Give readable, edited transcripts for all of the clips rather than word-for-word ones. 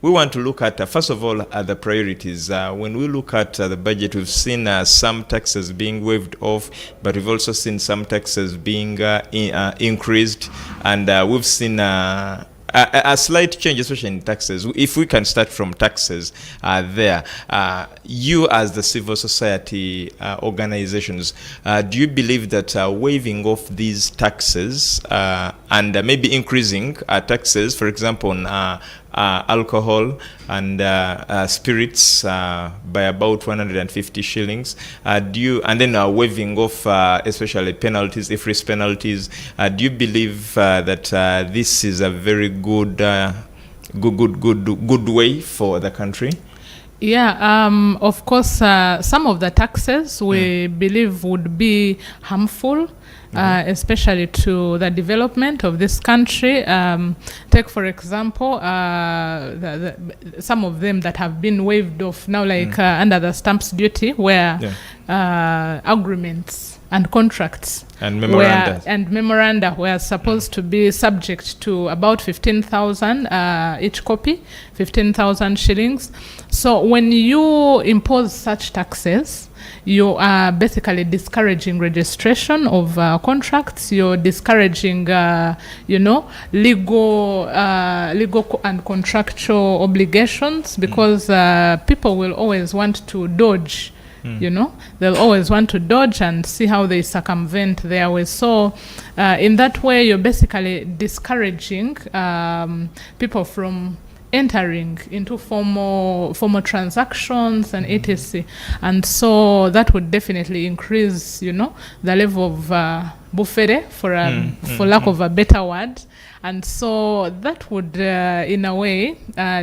We want to look at, first of all, the priorities. When we look at the budget, we've seen some taxes being waived off, but we've also seen some taxes being increased, and we've seen a slight change, especially in taxes. If we can start from taxes you as the civil society organizations, do you believe that waiving off these taxes and maybe increasing taxes, for example, on alcohol and spirits by about 150 shillings, and then waiving off especially penalties, IFRIS penalties, do you believe that this is a very good way for the country? Yeah, of course, some of the taxes we believe would be harmful, especially to the development of this country. Take, for example, some of them that have been waived off now, like under the stamps duty, where agreements and contracts and memoranda were supposed to be subject to about 15,000 each copy, 15,000 shillings. So when you impose such taxes, you are basically discouraging registration of contracts. You're discouraging, legal and contractual obligations, because people will always want to dodge. They'll always want to dodge and see how they circumvent their way. So in that way, you're basically discouraging people from entering into formal transactions and etc. And so that would definitely increase, the level of buffere, for lack of a better word. And so that would, in a way,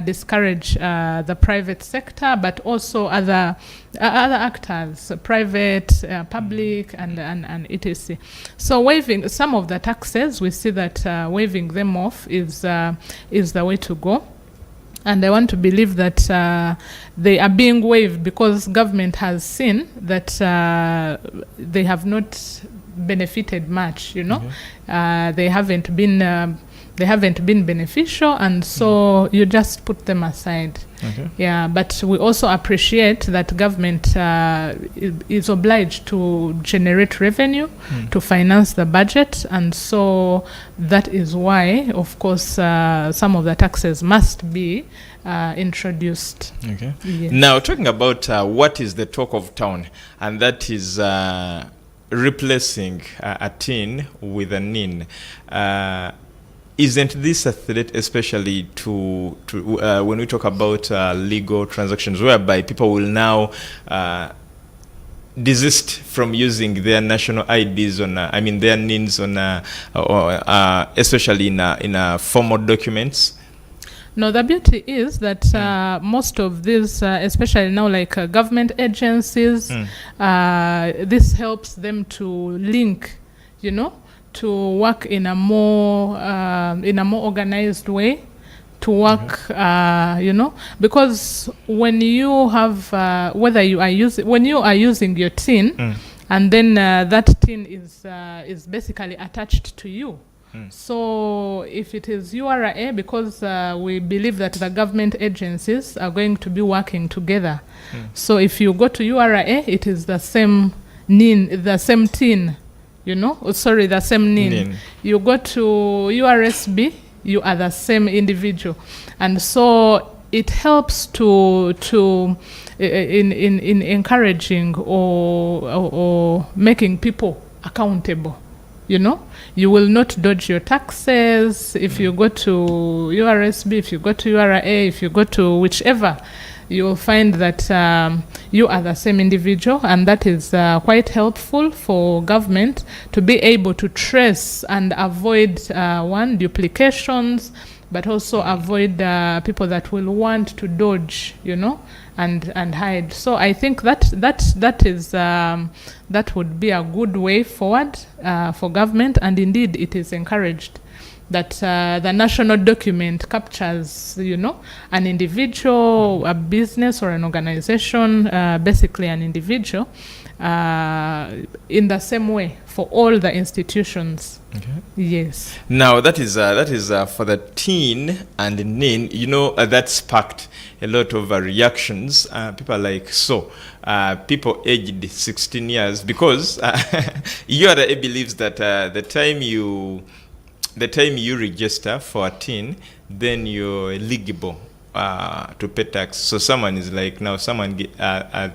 discourage the private sector, but also other actors, private, public, and etc. So waiving some of the taxes, we see that waiving them off is the way to go. And I want to believe that they are being waived because government has seen that they have not benefited much. They haven't been beneficial, and so you just put them aside. Yeah, but we also appreciate that government is obliged to generate revenue to finance the budget, and so that is why, of course, some of the taxes must be introduced. Okay. Yes. Now, talking about what is the talk of town, and that is replacing a tin with a nin. Isn't this a threat, especially to when we talk about legal transactions, whereby people will now desist from using their national IDs their NINs especially in formal documents? No, the beauty is that most of these, especially now, like government agencies, this helps them to link, to work in a more organized way, to work, because when you have when you are using your tin, and then that tin is basically attached to you. So if it is URA, because we believe that the government agencies are going to be working together. So if you go to URA, it is the same NIN, the same tin. The same NIN. You go to URSB, you are the same individual, and so it helps to in encouraging or making people accountable. You will not dodge your taxes if you go to URSB, if you go to URA, if you go to whichever. You will find that you are the same individual, and that is quite helpful for government to be able to trace and avoid duplications, but also avoid people that will want to dodge, and hide. So I think that would be a good way forward for government, and indeed it is encouraged that the national document captures, an individual, a business or an organization, basically an individual, in the same way for all the institutions. Okay. Yes. Now that is for the teen and nin. You know, that sparked a lot of reactions. People are like, people aged 16 years, because URA believes that the time you register for a teen, then you're eligible to pay tax. So someone is like, now someone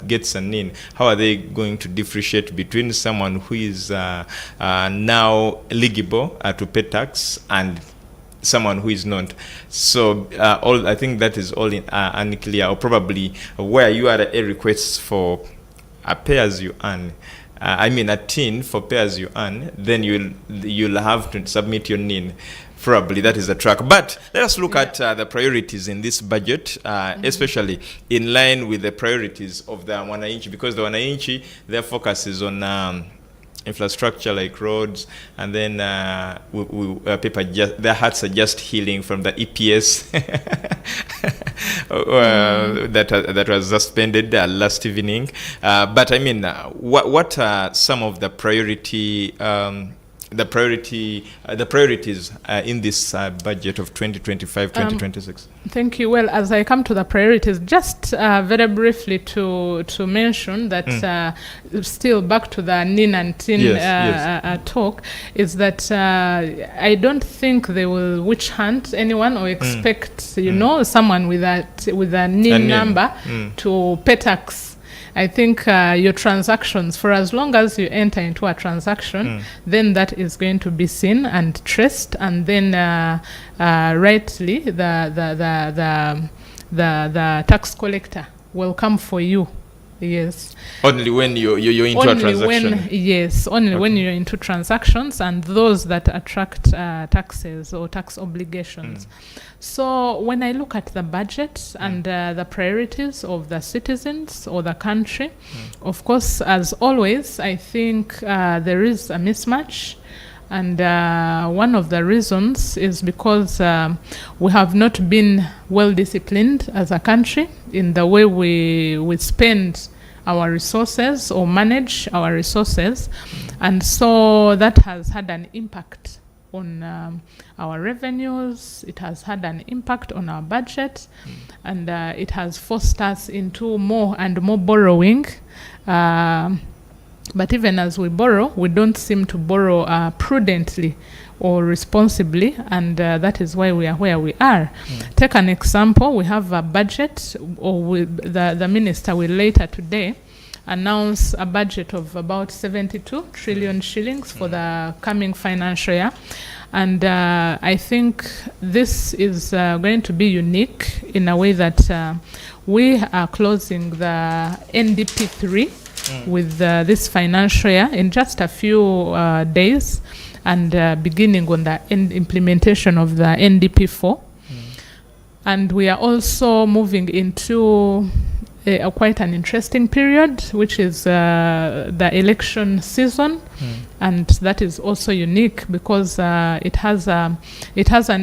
gets a nin. How are they going to differentiate between someone who is now eligible to pay tax and someone who is not? So I think that is all unclear, or probably where you are a request for a pay as you earn. A teen for pay as you earn, then you'll have to submit your nin. Probably that is the track. But let us look at the priorities in this budget, especially in line with the priorities of the Wananchi, because the Wananchi, their focus is on infrastructure like roads, and then people their hearts are just healing from the EPS that was suspended last evening. But what are some of the the priorities in this budget of 2025-2026? Thank you. Well, as I come to the priorities, just very briefly to mention that still back to the nin and tin talk, is that I don't think they will witch hunt anyone or expect someone with a nin number to pay tax. I think your transactions, for as long as you enter into a transaction, then that is going to be seen and traced, and then rightly the tax collector will come for you. Yes. Only when you're into a transaction. Only when you're into transactions and those that attract taxes or tax obligations. So when I look at the budget and the priorities of the citizens or the country, of course, as always, I think there is a mismatch. And one of the reasons is because we have not been well disciplined as a country in the way we spend our resources or manage our resources. And so that has had an impact on our revenues. It has had an impact on our budget, and it has forced us into more and more borrowing. But even as we borrow, we don't seem to borrow prudently or responsibly, and that is why we are where we are. Take an example. We have a budget, or the minister will later today announce a budget of about 72 trillion shillings for the coming financial year. And I think this is going to be unique in a way that we are closing the NDP 3 with this financial year in just a few days, and beginning on the implementation of the NDP 4. And we are also moving into quite an interesting period, which is the election season. And that is also unique because it has an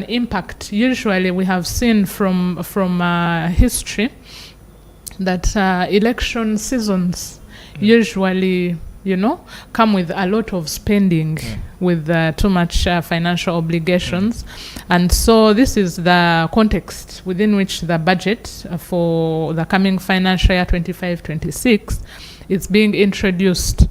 impact. Usually we have seen from history that election seasons usually, come with a lot of spending, with too much financial obligations. And so this is the context within which the budget for the coming financial year 25-26 is being introduced.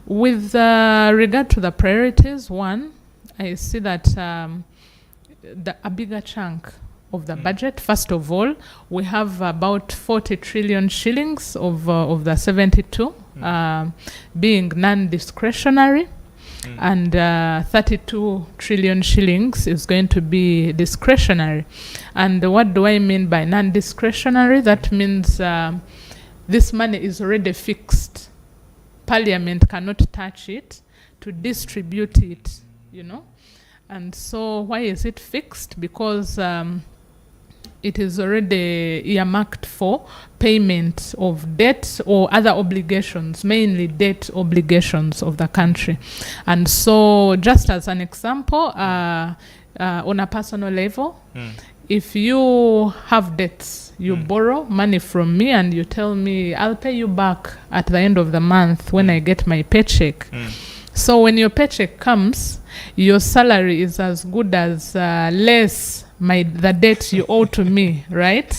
With regard to the priorities, one, I see that a bigger chunk of the budget, first of all, we have about 40 trillion shillings of the 72 being non-discretionary, and 32 trillion shillings is going to be discretionary. And what do I mean by non-discretionary? That means this money is already fixed. Parliament cannot touch it to distribute it, And so why is it fixed? Because it is already earmarked for payment of debt or other obligations, mainly debt obligations of the country. And so just as an example, on a personal level, if you have debts, you borrow money from me and you tell me, I'll pay you back at the end of the month when I get my paycheck. So when your paycheck comes, your salary is as good as less the debt you owe to me, right?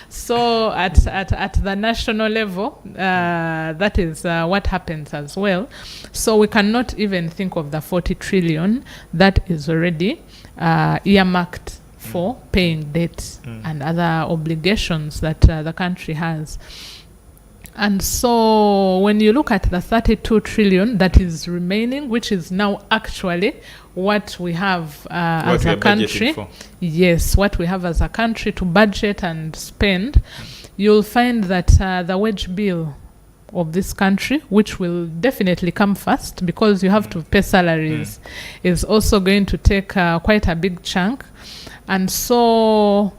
So at the national level, that is what happens as well. So we cannot even think of the 40 trillion that is already earmarked for paying debt and other obligations that the country has. And so when you look at the 32 trillion that is remaining, which is now actually what we have as a country, yes, what we have as a country to budget and spend, you'll find that the wage bill of this country, which will definitely come first because you have to pay salaries, is also going to take quite a big chunk. And so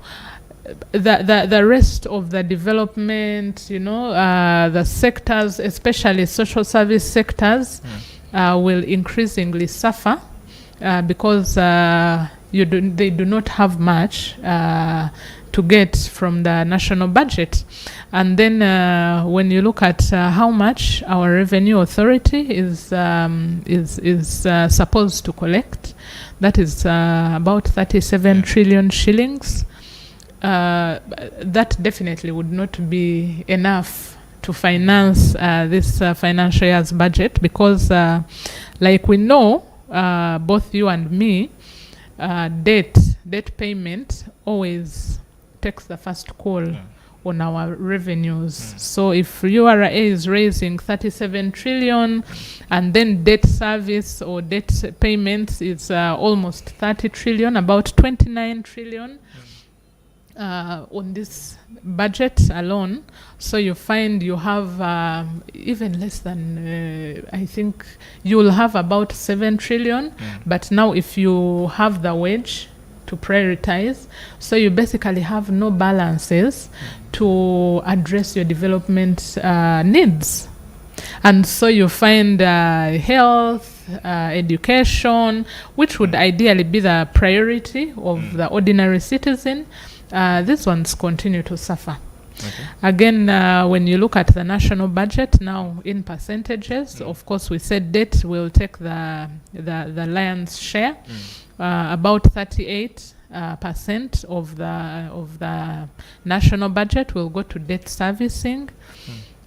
the rest of the development, the sectors, especially social service sectors, will increasingly suffer because they do not have much to get from the national budget. And then when you look at how much our revenue authority is supposed to collect, that is about 37 trillion shillings. That definitely would not be enough to finance this financial year's budget because, like we know, both you and me, debt payment always takes the first call on our revenues. So if URA is raising 37 trillion and then debt service or debt payments is almost 30 trillion, about 29 trillion on this budget alone. So you find you have even less than, I think you'll have about 7 trillion. But now if you have the wage to prioritize, so you basically have no balances to address your development needs. And so you find health, education, which would ideally be the priority of the ordinary citizen. These ones continue to suffer. Okay. Again, when you look at the national budget now in percentages, of course we said debt will take the lion's share. About 38% of the national budget will go to debt servicing.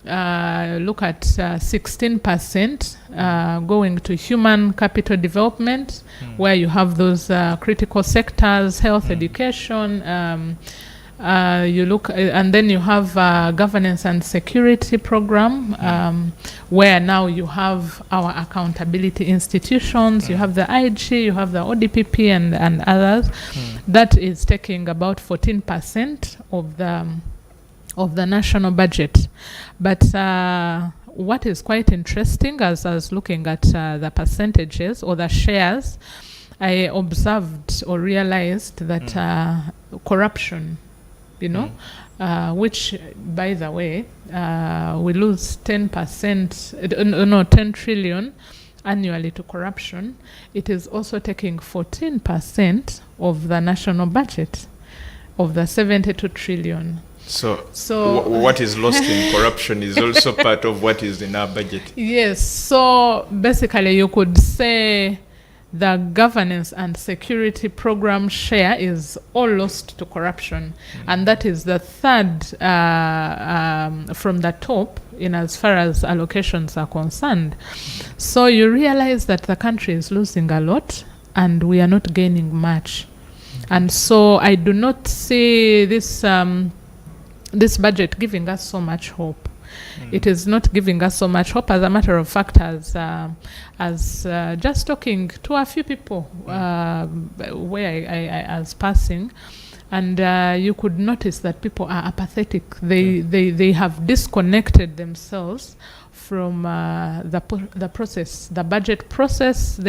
Look at 16% going to human capital development, where you have those critical sectors, health, education. You look, and then you have governance and security program, where now you have our accountability institutions. You have the IG, you have the ODPP, and others. That is taking about 14% of the national budget. But what is quite interesting, as I was looking at the percentages or the shares, I observed or realized that corruption, which, by the way, we lose 10 trillion annually to corruption. It is also taking 14% of the national budget of the 72 trillion. So what is lost in corruption is also part of what is in our budget. Yes. So basically you could say the governance and security program share is all lost to corruption. And that is the third from the top in as far as allocations are concerned. So you realize that the country is losing a lot and we are not gaining much. And so I do not see this budget giving us so much hope. It is not giving us so much hope. As a matter of fact, as just talking to a few people where I was passing, and you could notice that people are apathetic. They have disconnected themselves from the process, the budget process.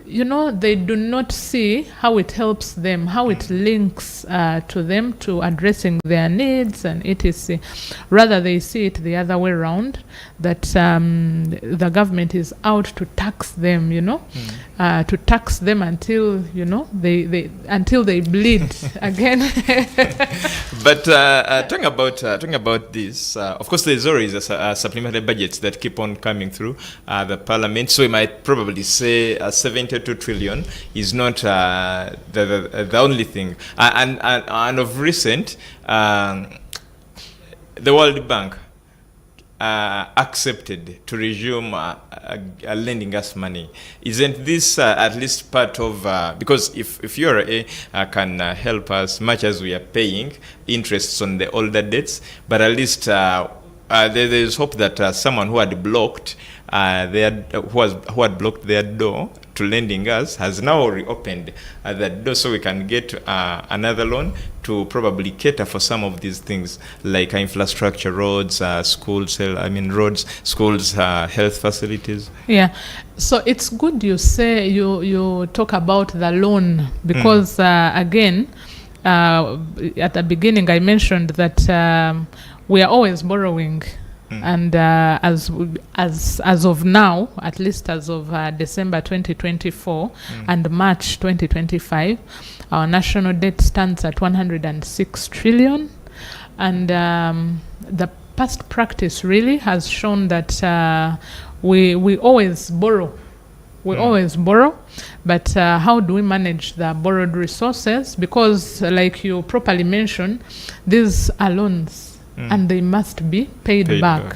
they do not see how it helps them, how it links to them to addressing their needs and etc. Rather, they see it the other way around, that the government is out to tax them, to tax them until, until they bleed again. But talking about this, of course, there's always a supplementary budgets that keep on coming through the parliament. So we might probably say 72 trillion is not the only thing. And of recent, the World Bank accepted to resume lending us money. Isn't this at least part of, because if URA can help us much as we are paying interests on the older debts, but at least there's hope that someone who had blocked who had blocked their door to lending us has now reopened that door, so we can get another loan to probably cater for some of these things like infrastructure, roads, schools, roads, schools, health facilities. Yeah, so it's good you say you talk about the loan, because again, at the beginning I mentioned that we are always borrowing. And as of now, at least as of December 2024 and March 2025, our national debt stands at 106 trillion. And the past practice really has shown that we always borrow. We always borrow, but how do we manage the borrowed resources? Because like you properly mentioned, these are loans. And they must be paid back.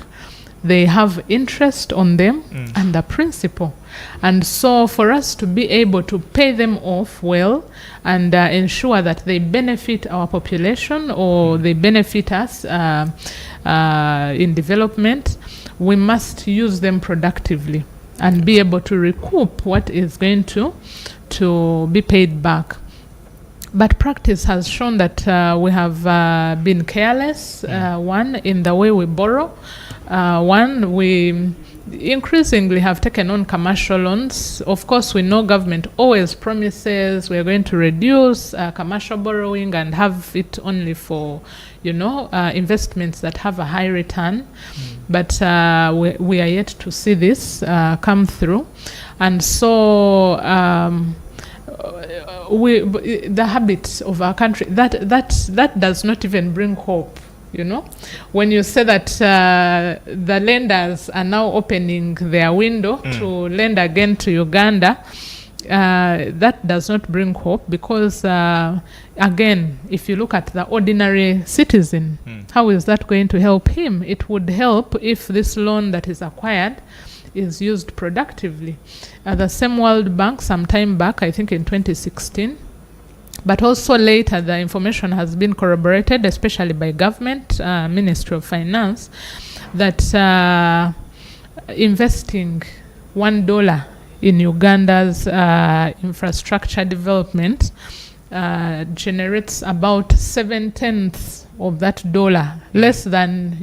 They have interest on them and the principal. And so for us to be able to pay them off well and ensure that they benefit our population or they benefit us in development, we must use them productively and be able to recoup what is going to be paid back. But practice has shown that we have been careless, one, in the way we borrow. One, we increasingly have taken on commercial loans. Of course, we know government always promises we're going to reduce commercial borrowing and have it only for, investments that have a high return. But we are yet to see this come through. And so the habits of our country, that does not even bring hope. When you say that the lenders are now opening their window to lend again to Uganda, that does not bring hope, because again, if you look at the ordinary citizen, how is that going to help him? It would help if this loan that is acquired is used productively. The same World Bank some time back, I think in 2016, but also later the information has been corroborated, especially by government, Ministry of Finance, that investing $1 in Uganda's infrastructure development generates about 7/10 of that dollar, less than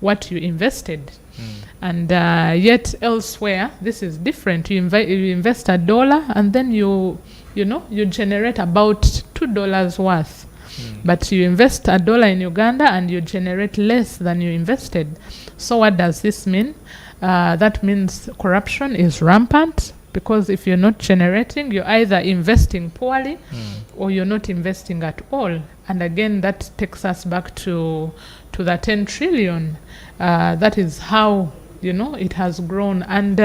what you invested. And yet elsewhere, this is different. You invest $1 and then you generate about $2 worth. But you invest $1 in Uganda and you generate less than you invested. So what does this mean? That means corruption is rampant, because if you're not generating, you're either investing poorly or you're not investing at all. And again, that takes us back to the 10 trillion. That is how it has grown. And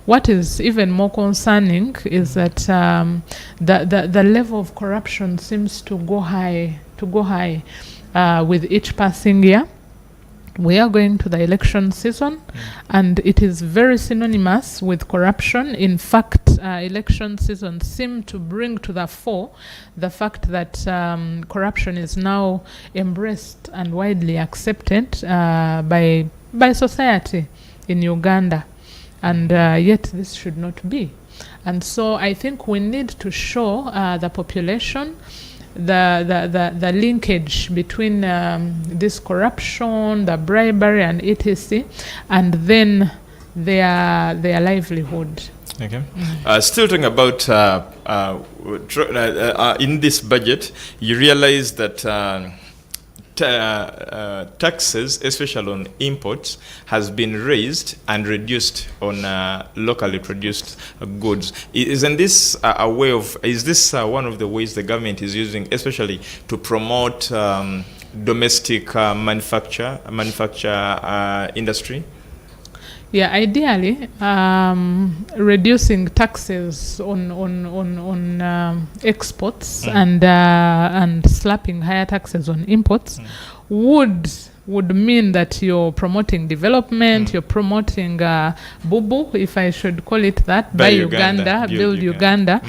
what is even more concerning is that the level of corruption seems to go high with each passing year. We are going to the election season, and it is very synonymous with corruption. In fact, election seasons seem to bring to the fore the fact that corruption is now embraced and widely accepted by society in Uganda, and yet this should not be. And so I think we need to show the population the linkage between this corruption, the bribery and etc., and then their livelihood. Okay. Still talking about in this budget, you realize that taxes, especially on imports, has been raised and reduced on locally produced goods. Isn't this a way of? Is this one of the ways the government is using, especially to promote domestic manufacture industry? Yeah, ideally, reducing taxes on exports and slapping higher taxes on imports would mean that you're promoting development, you're promoting Bubu, if I should call it that, by Uganda, build Uganda.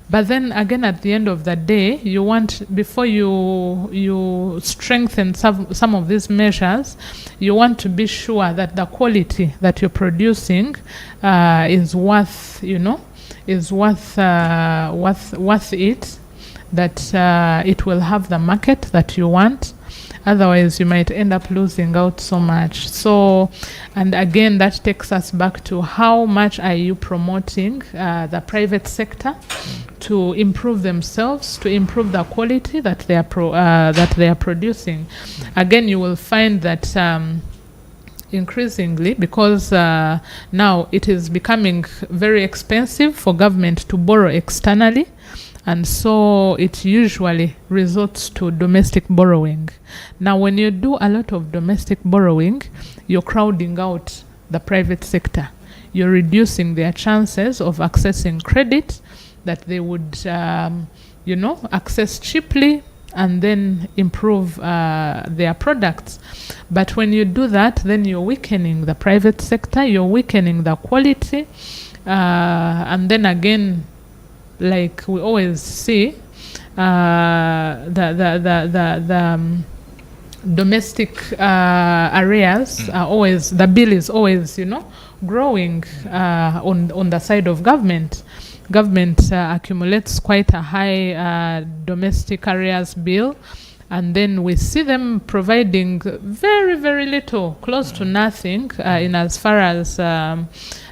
But then again, at the end of the day, you want, before you strengthen some of these measures, you want to be sure that the quality that you're producing is worth, is worth it, that it will have the market that you want. Otherwise, you might end up losing out so much. So, and again, that takes us back to how much are you promoting the private sector to improve themselves, to improve the quality that they are producing. Again, you will find that increasingly, because now it is becoming very expensive for government to borrow externally. And so it usually resorts to domestic borrowing. Now, when you do a lot of domestic borrowing, you're crowding out the private sector. You're reducing their chances of accessing credit that they would, access cheaply and then improve their products. But when you do that, then you're weakening the private sector, you're weakening the quality, and then again, like we always see, the domestic areas are always, the bill is always, growing on the side of government. Government accumulates quite a high domestic areas bill, and then we see them providing very, very little, close to nothing, in as far as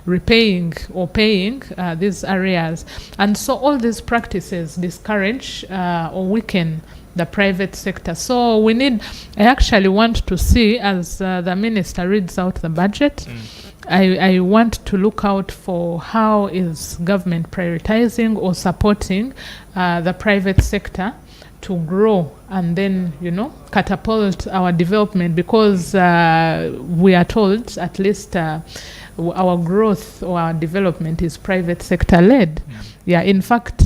repaying or paying these areas. And so all these practices discourage or weaken the private sector. So I actually want to see, as the minister reads out the budget, I want to look out for how is government prioritizing or supporting the private sector to grow and then, catapult our development, because we are told, at least our growth or our development is private sector led. Yeah, in fact,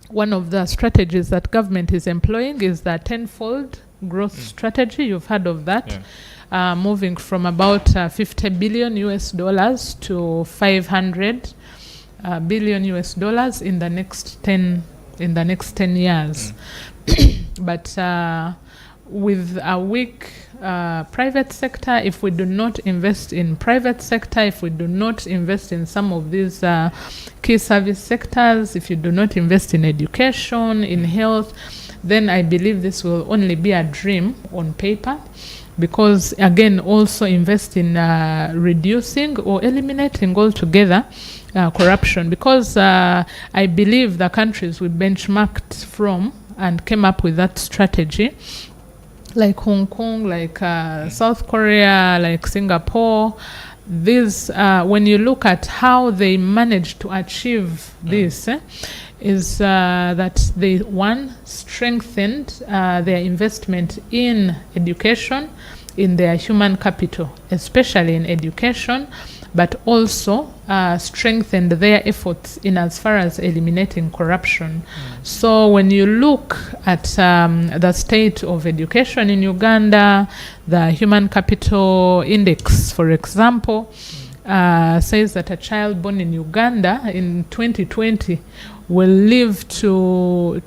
one of the strategies that government is employing is the tenfold growth strategy. You've heard of that. Moving from about $50 billion to $500 billion in the next 10 years. But with a weak private sector, if we do not invest in private sector, if we do not invest in some of these key service sectors, if you do not invest in education, in health, then I believe this will only be a dream on paper. Because again, also invest in reducing or eliminating altogether corruption, because I believe the countries we benchmarked from and came up with that strategy, like Hong Kong, like South Korea, like Singapore, these, when you look at how they managed to achieve this, is that they, strengthened their investment in education, in their human capital, especially in education, but also strengthened their efforts in as far as eliminating corruption. So when you look at the state of education in Uganda, the Human Capital Index, for example, says that a child born in Uganda in 2020 will live to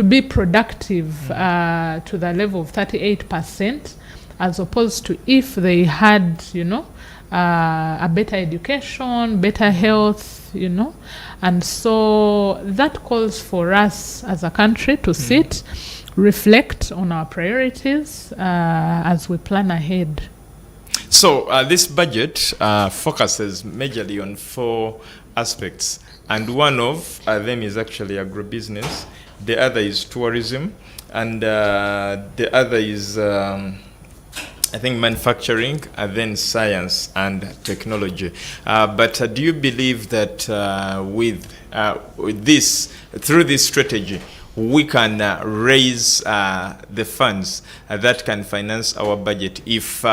be productive to the level of 38%, as opposed to if they had, a better education, better health, And so that calls for us as a country to sit, reflect on our priorities as we plan ahead. So this budget focuses majorly on 4 aspects, and one of them is actually agribusiness, the other is tourism, and the other is I think manufacturing, and then science and technology. But do you believe that with this, through this strategy, we can raise the funds that can finance our budget if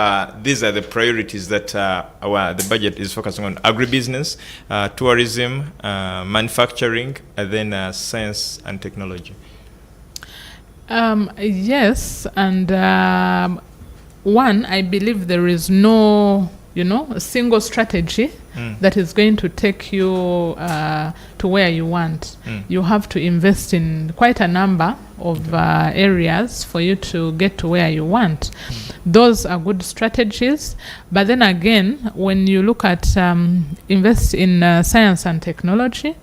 these are the priorities that the budget is focusing on: agribusiness, tourism, manufacturing, and then science and technology? Yes, and one, I believe there is no, a single strategy that is going to take you to where you want. You have to invest in quite a number of areas for you to get to where you want. Those are good strategies. But then again, when you look at invest in science and technology,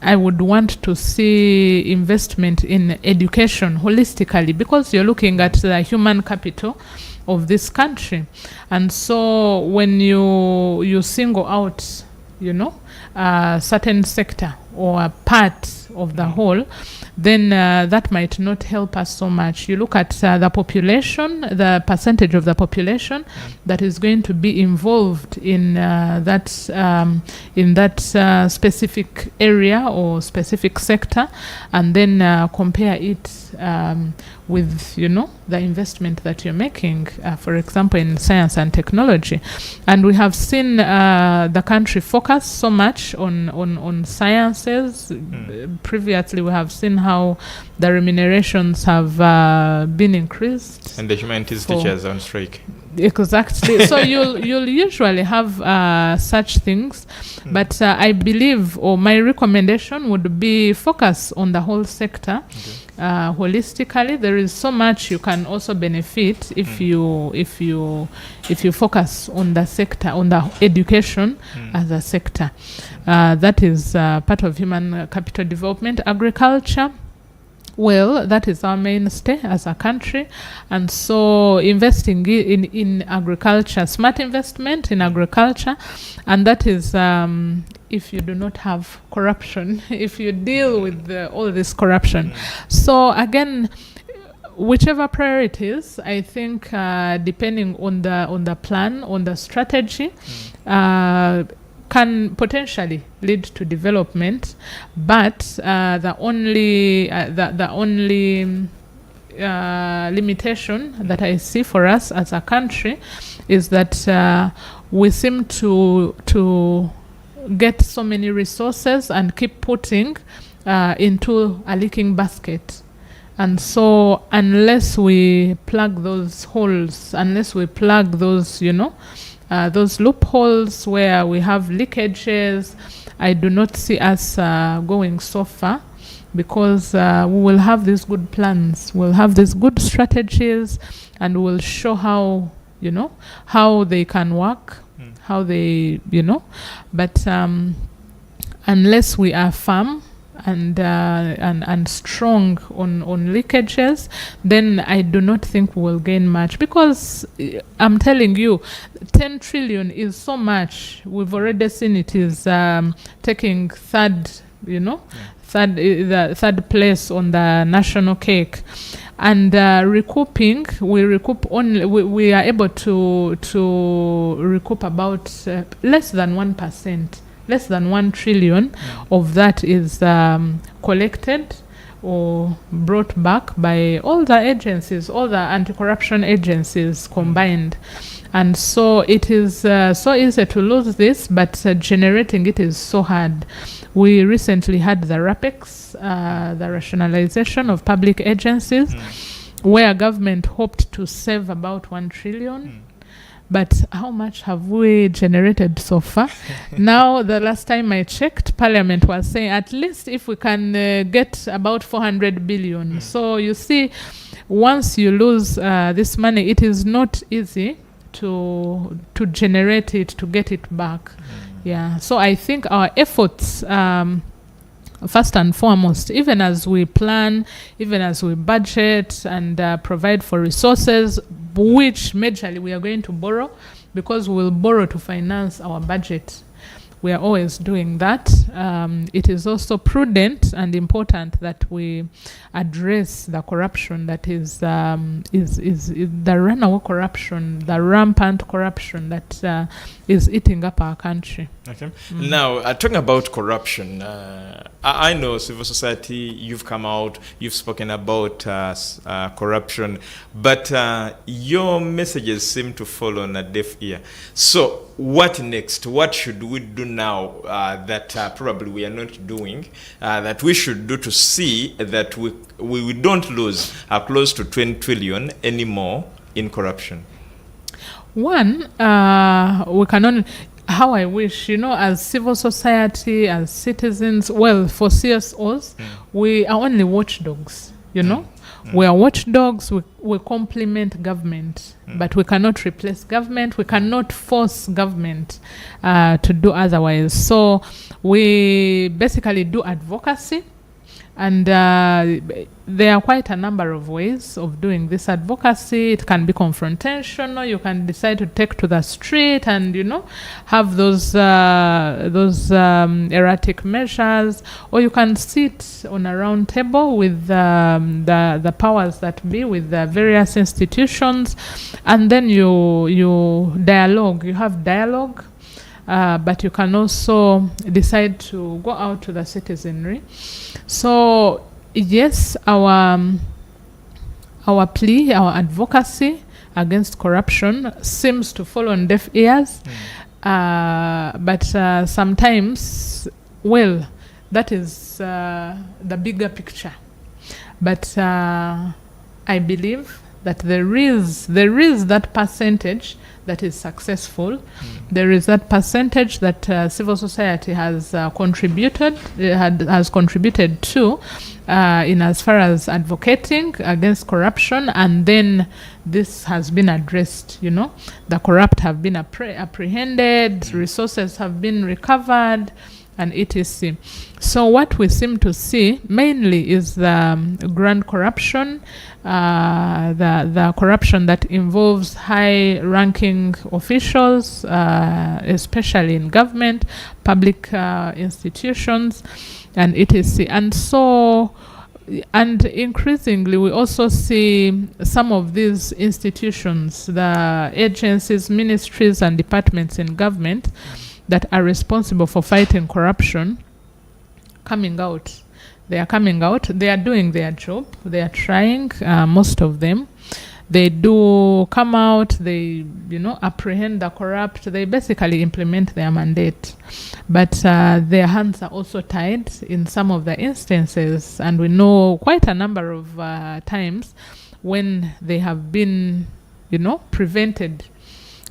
I would want to see investment in education holistically, because you're looking at the human capital of this country. And so when you single out, certain sector or a part of the whole, then that might not help us so much. You look at the population, the percentage of the population that is going to be involved in that specific area or specific sector, and then compare it with the investment that you're making, for example, in science and technology. And we have seen the country focus so much on sciences. Previously, we have seen how the remunerations have been increased. And the humanities teachers on strike. Exactly. So you'll usually have such things, but I believe, or my recommendation would be, focus on the whole sector. Holistically. There is so much you can also benefit if you focus on the sector, on the education as a sector. That is part of human capital development. Agriculture, well, that is our mainstay as a country, and so investing in agriculture, smart investment in agriculture, and that is if you do not have corruption, if you deal with all this corruption. So again, whichever priorities, I think, depending on the plan, on the strategy, can potentially lead to development, but the only limitation that I see for us as a country is that we seem to get so many resources and keep putting into a leaking basket. And so unless we plug those holes, unless we plug those, those loopholes where we have leakages, I do not see us going so far, because we will have these good plans, we'll have these good strategies, and we'll show how, how they can work, how they, but unless we are firm and strong on leakages, then I do not think we will gain much, because I'm telling you, 10 trillion is so much. We've already seen it is taking third place on the national cake, and recouping, we are able to recoup about less than 1%. Less than 1 trillion of that is collected or brought back by all the agencies, all the anti-corruption agencies combined. And so it is so easy to lose this, but generating it is so hard. We recently had the RAPEX, the rationalization of public agencies, where government hoped to save about 1 trillion. But how much have we generated so far? Now, the last time I checked, Parliament was saying at least if we can get about 400 billion. So you see, once you lose this money, it is not easy to generate it, to get it back. Yeah. So I think our efforts first and foremost, even as we plan, even as we budget and provide for resources, which majorly we are going to borrow, because we will borrow to finance our budget. We are always doing that. It is also prudent and important that we address the corruption that is the runaway corruption, the rampant corruption that is eating up our country. Okay. Now, talking about corruption, I know civil society, you've come out, you've spoken about corruption, but your messages seem to fall on a deaf ear. So, what next? What should we do now that probably we are not doing, that we should do to see that we don't lose close to 20 trillion anymore in corruption? One, we can only, how I wish, as civil society, as citizens, well, for CSOs, we are only watchdogs, We are watchdogs, we complement government, but we cannot replace government, we cannot force government to do otherwise. So we basically do advocacy, and there are quite a number of ways of doing this advocacy. It can be confrontational. You can decide to take to the street and have those erratic measures, or you can sit on a round table with the powers that be, with the various institutions, and then you dialogue. You have dialogue. But you can also decide to go out to the citizenry. So yes, our plea, our advocacy against corruption seems to fall on deaf ears. But sometimes, well, that is the bigger picture. But I believe that there is that percentage that is successful. There is that percentage that civil society has contributed to in as far as advocating against corruption, and then this has been addressed. The corrupt have been apprehended, resources have been recovered, and etc. So what we seem to see mainly is the grand corruption, the corruption that involves high-ranking officials, especially in government, public institutions, and etc. And increasingly, we also see some of these institutions, the agencies, ministries, and departments in government that are responsible for fighting corruption coming out. They are coming out. They are doing their job. They are trying, most of them. They do come out. They, apprehend the corrupt. They basically implement their mandate. But their hands are also tied in some of the instances. And we know quite a number of times when they have been, prevented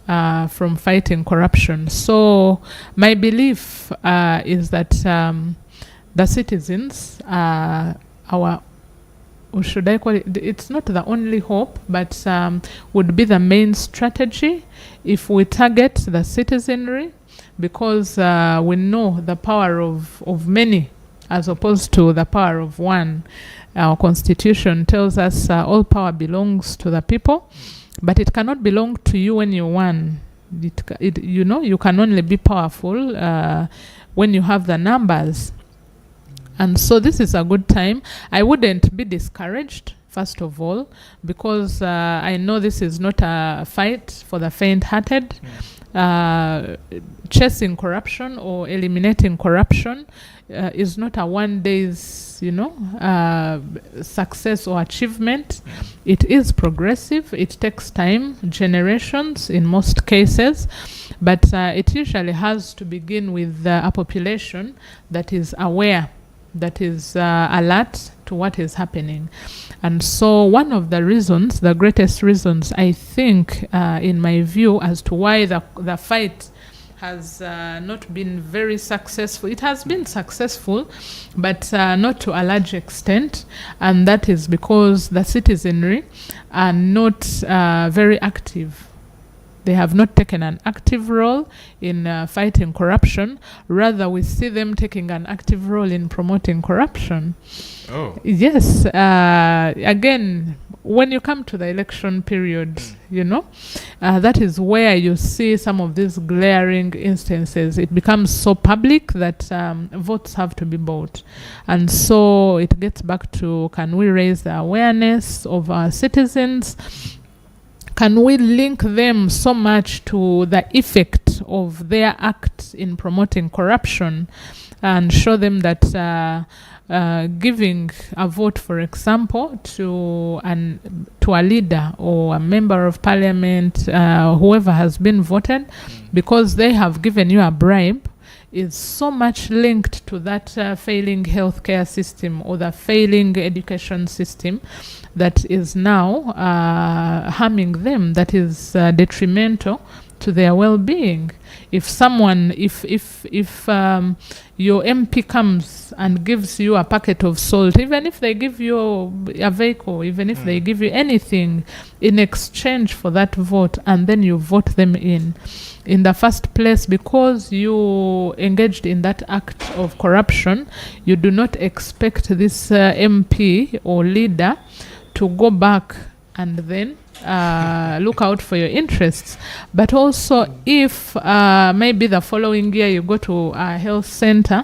from fighting corruption. So my belief is that the citizens should I call it, it's not the only hope, but would be the main strategy if we target the citizenry, because we know the power of many as opposed to the power of one. Our constitution tells us all power belongs to the people, but it cannot belong to you when you won. You can only be powerful when you have the numbers. And so this is a good time. I wouldn't be discouraged, first of all, because I know this is not a fight for the faint-hearted. Chasing corruption or eliminating corruption is not a one day's, success or achievement. It is progressive. It takes time, generations in most cases, but it usually has to begin with a population that is aware, that is alert to what is happening. And so one of the reasons, the greatest reasons, I think, in my view, as to why the fight has not been very successful. It has been successful, but not to a large extent. And that is because the citizenry are not very active They have not taken an active role in fighting corruption. Rather, we see them taking an active role in promoting corruption. Oh. Yes. Again, when you come to the election period, that is where you see some of these glaring instances. It becomes so public that votes have to be bought. And so it gets back to, can we raise the awareness of our citizens? Can we link them so much to the effect of their act in promoting corruption and show them that giving a vote, for example, to a leader or a member of parliament, whoever has been voted, because they have given you a bribe, is so much linked to that failing healthcare system or the failing education system that is now harming them, that is detrimental to their well-being. If someone, if your MP comes and gives you a packet of salt, even if they give you a vehicle, even if they give you anything in exchange for that vote, and then you vote them in the first place because you engaged in that act of corruption, you do not expect this MP or leader to go back and then look out for your interests. But also if maybe the following year you go to a health center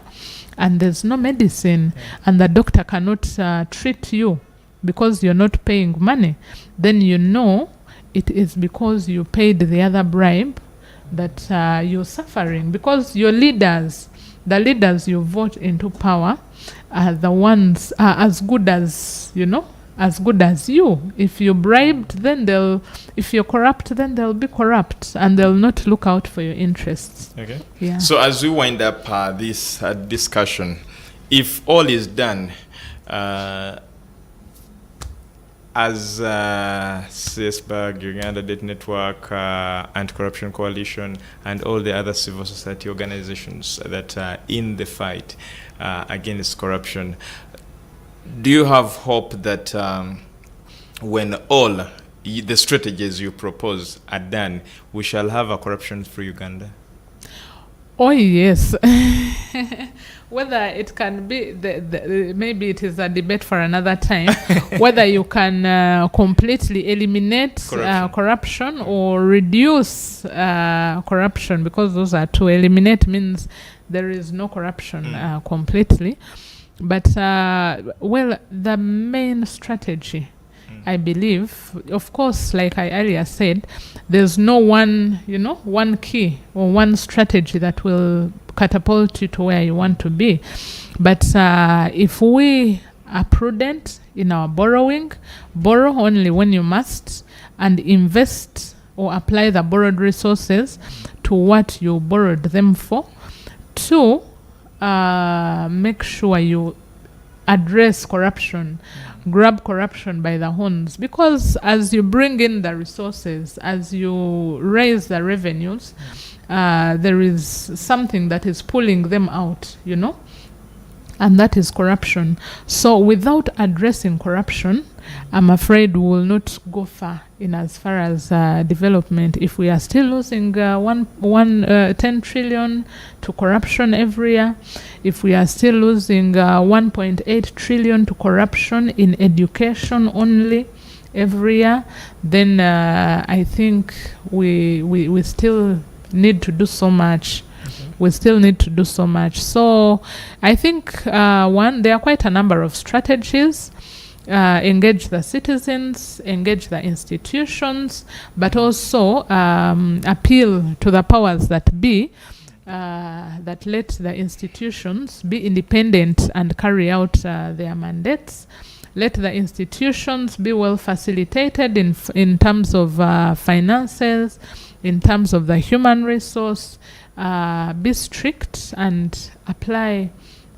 and there's no medicine and the doctor cannot treat you because you're not paying money, then it is because you paid the other bribe that you're suffering, because your leaders, the leaders you vote into power, are the ones as good as you. If you bribed, then if you're corrupt, then they'll be corrupt and they'll not look out for your interests. Okay. Yeah. So as we wind up this discussion, if all is done, as CSBAG, Uganda Debt Network, Anti-Corruption Coalition, and all the other civil society organizations that are in the fight against corruption, do you have hope that when all the strategies you propose are done, we shall have a corruption-free Uganda? Oh, yes. Whether it can be, maybe it is a debate for another time, whether you can completely eliminate corruption or reduce corruption, because those are two. Eliminate means there is no corruption completely. But, the main strategy, I believe, of course, like I earlier said, there's no one key or one strategy that will catapult you to where you want to be. But if we are prudent in our borrowing, borrow only when you must, and invest or apply the borrowed resources to what you borrowed them for. 2, make sure you address corruption, grab corruption by the horns, because as you bring in the resources, as you raise the revenues, there is something that is pulling them out, and that is corruption. So without addressing corruption, I'm afraid we will not go far in as far as development. If we are still losing 10 trillion to corruption every year, if we are still losing 1.8 trillion to corruption in education only every year, then I think we still need to do so much. We still need to do so much. So I think, there are quite a number of strategies. Engage the citizens, engage the institutions, but also appeal to the powers that be, that let the institutions be independent and carry out their mandates. Let the institutions be well facilitated in terms of finances, in terms of the human resource, be strict and apply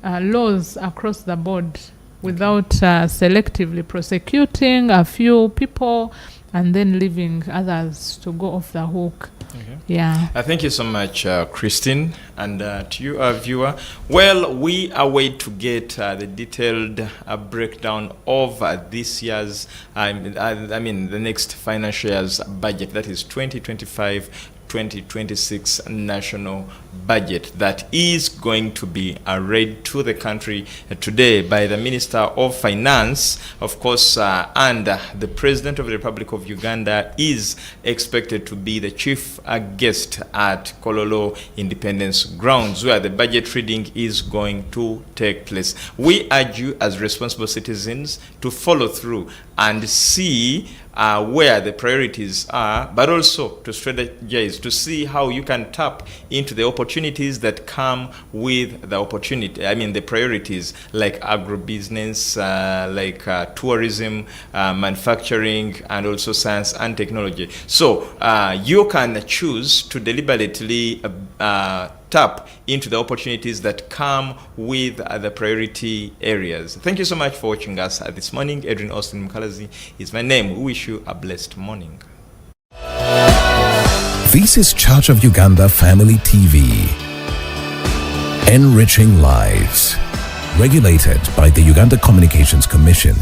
laws across the board without selectively prosecuting a few people and then leaving others to go off the hook. Okay. Yeah. Thank you so much, Christine, and to you, our viewer. Well, we await to get the detailed breakdown of this year's, I mean, the next financial year's budget, that is 2025-2026 national budget, that is going to be read to the country today by the Minister of Finance, of course, and the President of the Republic of Uganda is expected to be the chief guest at Kololo Independence Grounds, where the budget reading is going to take place. We urge you as responsible citizens to follow through and see where the priorities are, but also to strategize to see how you can tap into the opportunities that come with the the priorities like agribusiness, like tourism, manufacturing, and also science and technology. So you can choose to deliberately tap into the opportunities that come with the priority areas. Thank you so much for watching us this morning. Edwin Austin Mukalazi is my name. We wish you a blessed morning. This is Church of Uganda Family TV. Enriching lives. Regulated by the Uganda Communications Commission.